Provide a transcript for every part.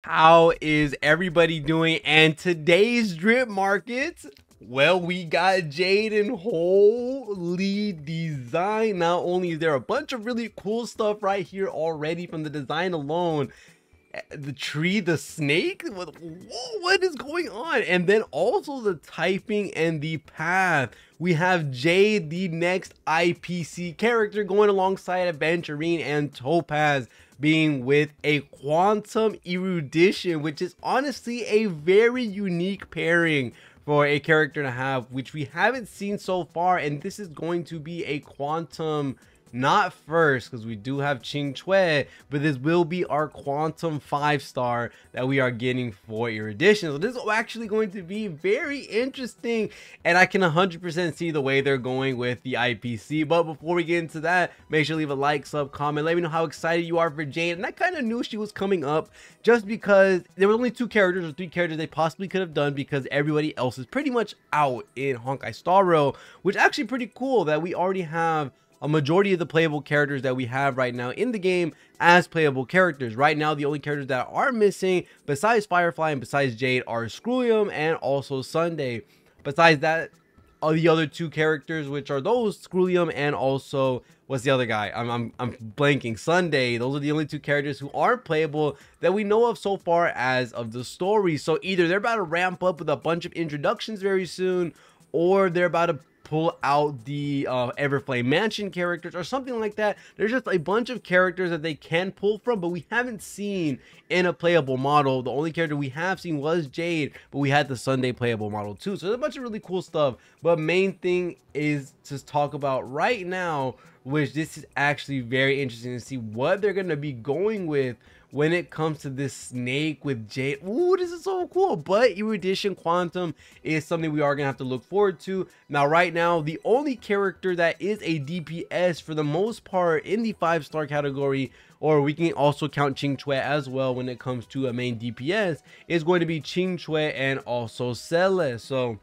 How is everybody doing? And today's drip markets, well, we got Jade and holy design. Not only is there a bunch of really cool stuff right here already from the design alone, the tree, the snake, what is going on? And then also the typing and the path. We have Jade, the next IPC character, going alongside Aventurine and Topaz, being with a quantum erudition, which is honestly a very unique pairing for a character to have, which we haven't seen so far. And this is going to be a quantum, not first, because we do have Ching Chue, but this will be our quantum 5-star that we are getting for erudition. So this is actually going to be very interesting, and I can 100% see the way they're going with the IPC. But before we get into that, make sure to leave a like, sub, comment, let me know how excited you are for Jade. And I kind of knew she was coming up just because there were only 2 characters or 3 characters they possibly could have done, because everybody else is pretty much out in Honkai Star Rail, which is actually pretty cool that we already have a majority of the playable characters that we have right now in the game as playable characters. Right now, the only characters that are missing besides Firefly and besides Jade are Screwlium and also Sunday. Besides that, the other 2 characters, which are those Screwlium and also what's the other guy? I'm blanking. Sunday. Those are the only 2 characters who aren't playable that we know of so far as of the story. So either they're about to ramp up with a bunch of introductions very soon, or they're about to pull out the Everflame Mansion characters or something like that. There's just a bunch of characters that they can pull from, but we haven't seen in a playable model. The only character we have seen was Jade, but we had the Sunday playable model too. So there's a bunch of really cool stuff, but main thing is to talk about right now, which this is actually very interesting to see what they're going to be going with when it comes to this snake with Jade. Ooh, this is so cool. But erudition quantum is something we are gonna have to look forward to. Now, right now, the only character that is a DPS for the most part in the 5-star category, or we can also count Ching Chue as well when it comes to a main DPS, is going to be Ching Chue and also Cele. So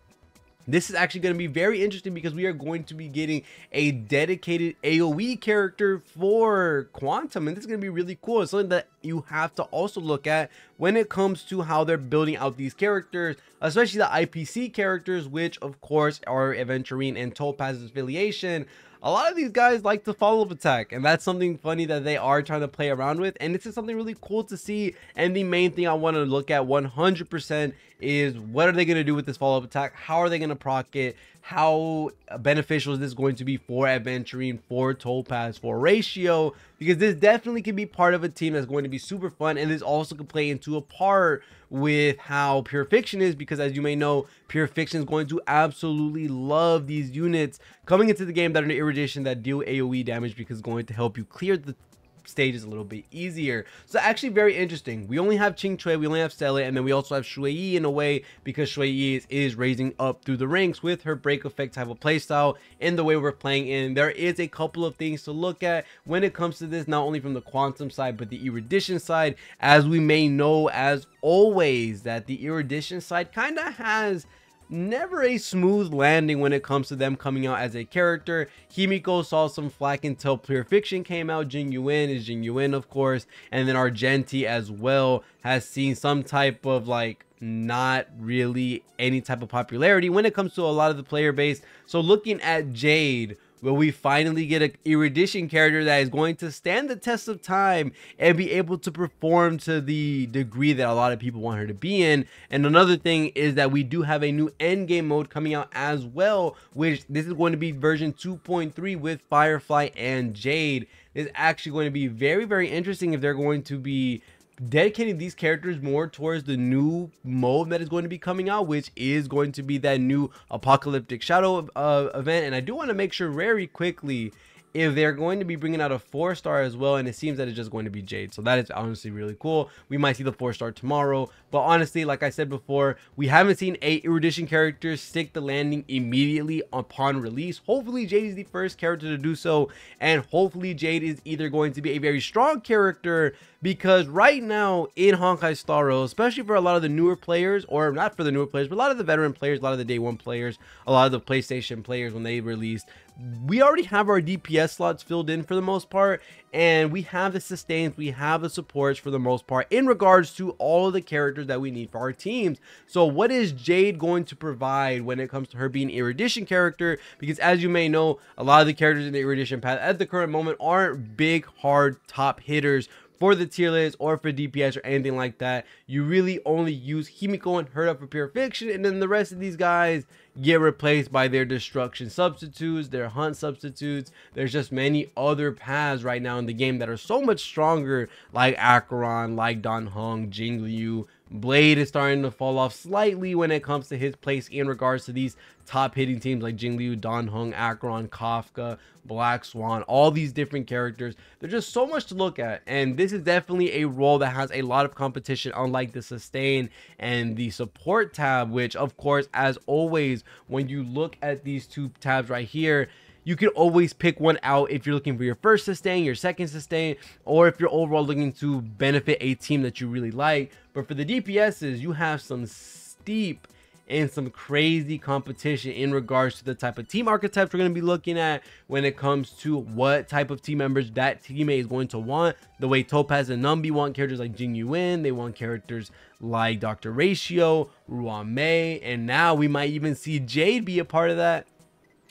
this is actually going to be very interesting because we are going to be getting a dedicated AoE character for Quantum, and this is going to be really cool. It's something that you have to also look at when it comes to how they're building out these characters, especially the IPC characters, which of course are Aventurine and Topaz's affiliation. A lot of these guys like to follow-up attack, and that's something funny that they are trying to play around with, and this is something really cool to see. And the main thing I want to look at 100% is what are they going to do with this follow-up attack? How are they going to proc it? How beneficial is this going to be for Aventurine, for Topaz, for Ratio? Because this definitely can be part of a team that's going to be super fun, and this also can play into a part with how Pure Fiction is, because as you may know, Pure Fiction is going to absolutely love these units coming into the game that are in erudition that deal AoE damage, because it's going to help you clear the stages a little bit easier. So actually very interesting. We only have Ching Chue, we only have Cele, and then we also have Shui Yi in a way, because Shui Yi is raising up through the ranks with her break effect type of playstyle in the way we're playing in. There is a couple of things to look at when it comes to this, not only from the quantum side but the erudition side. As we may know, as always, that the erudition side kind of has never a smooth landing when it comes to them coming out as a character. Himiko saw some flack until Pure Fiction came out. Jing Yuan is Jing Yuan, of course, and then Argenti as well has seen some type of like not really any type of popularity when it comes to a lot of the player base. So looking at Jade, will we finally get an erudition character that is going to stand the test of time and be able to perform to the degree that a lot of people want her to be in? And another thing is that we do have a new end game mode coming out as well, which this is going to be version 2.3 with Firefly and Jade. It's actually going to be very, very interesting if they're going to be dedicating these characters more towards the new mode that is going to be coming out, which is going to be that new apocalyptic shadow event. And I do want to make sure very quickly if they're going to be bringing out a 4-star as well, and it seems that it's just going to be Jade. So that is honestly really cool. We might see the 4-star tomorrow, but honestly, like I said before, we haven't seen a erudition character stick the landing immediately upon release. Hopefully Jade is the first character to do so, and hopefully Jade is either going to be a very strong character because right now in Honkai Star Rail, especially for a lot of the newer players, or not for the newer players, but a lot of the veteran players, a lot of the day one players, a lot of the PlayStation players when they released, we already have our DPS slots filled in for the most part, and we have the sustains, we have the supports for the most part in regards to all of the characters that we need for our teams. So what is Jade going to provide when it comes to her being an erudition character? Because as you may know, a lot of the characters in the erudition path at the current moment aren't big, hard top hitters for the tier list or for DPS or anything like that. You really only use Himiko and Herta for pure fiction, and then the rest of these guys get replaced by their destruction substitutes, their hunt substitutes. There's just many other paths right now in the game that are so much stronger, like Acheron, like Dan Heng, Jingliu. Blade is starting to fall off slightly when it comes to his place in regards to these top hitting teams like Jingliu, Dan Heng, Acheron, Kafka, Black Swan, all these different characters. There's just so much to look at, and this is definitely a role that has a lot of competition, unlike the sustain and the support tab, which of course, as always, when you look at these two tabs right here, you can always pick one out if you're looking for your first sustain, your second sustain, or if you're overall looking to benefit a team that you really like. But for the DPSs, you have some steep and some crazy competition in regards to the type of team archetypes we're going to be looking at when it comes to what type of team members that teammate is going to want. The way Topaz and Numbi want characters like Jing Yuan, they want characters like Dr. Ratio, Ruan Mei, and now we might even see Jade be a part of that,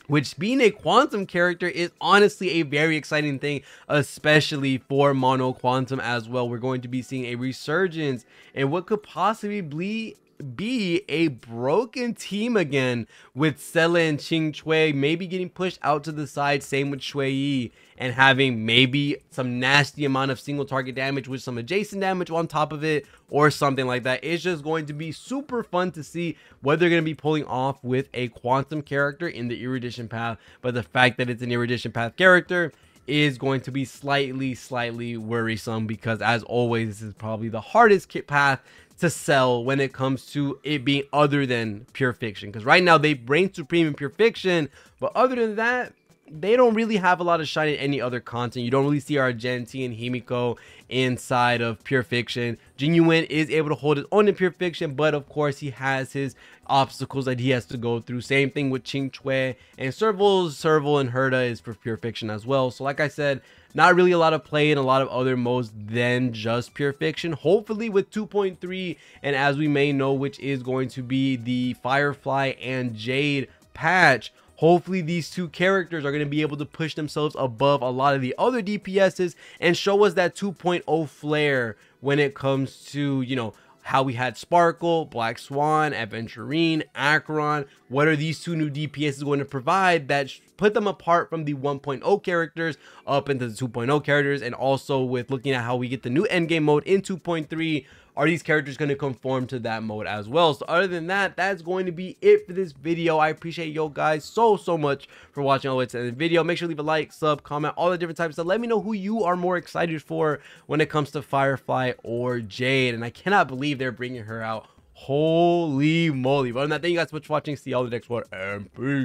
which, being a quantum character, is honestly a very exciting thing, especially for mono quantum as well. We're going to be seeing a resurgence and what could possibly be a broken team again, with Sela and Qing Chui maybe getting pushed out to the side, same with Shui Yi, and having maybe some nasty amount of single target damage with some adjacent damage on top of it or something like that. It's just going to be super fun to see what they're going to be pulling off with a quantum character in the erudition path. But the fact that it's an erudition path character is going to be slightly worrisome, because as always, this is probably the hardest path to sell when it comes to it being other than pure fiction, because right now they reign supreme in pure fiction, but other than that, they don't really have a lot of shine in any other content. You don't really see Argenti and Himiko inside of pure fiction. Jing Yuan is able to hold his own in pure fiction, but of course he has his obstacles that he has to go through. Same thing with Qing Chui, and Serval and Herta is for pure fiction as well. So like I said, not really a lot of play in a lot of other modes than just pure fiction. Hopefully with 2.3, and as we may know, which is going to be the Firefly and Jade patch, hopefully these two characters are going to be able to push themselves above a lot of the other DPSs and show us that 2.0 flair when it comes to, you know, how we had Sparkle, Black Swan, Aventurine, Acheron. What are these two new DPSs going to provide that put them apart from the 1.0 characters up into the 2.0 characters? And also with looking at how we get the new endgame mode in 2.3, are these characters going to conform to that mode as well? So other than that, that's going to be it for this video. I appreciate you guys so much for watching all the way to the end of the video. Make sure to leave a like, sub, comment, all the different types of stuff. Let me know who you are more excited for when it comes to Firefly or Jade. And I cannot believe they're bringing her out. Holy moly. But other than that, thank you guys so much for watching. See y'all in the next one, and peace.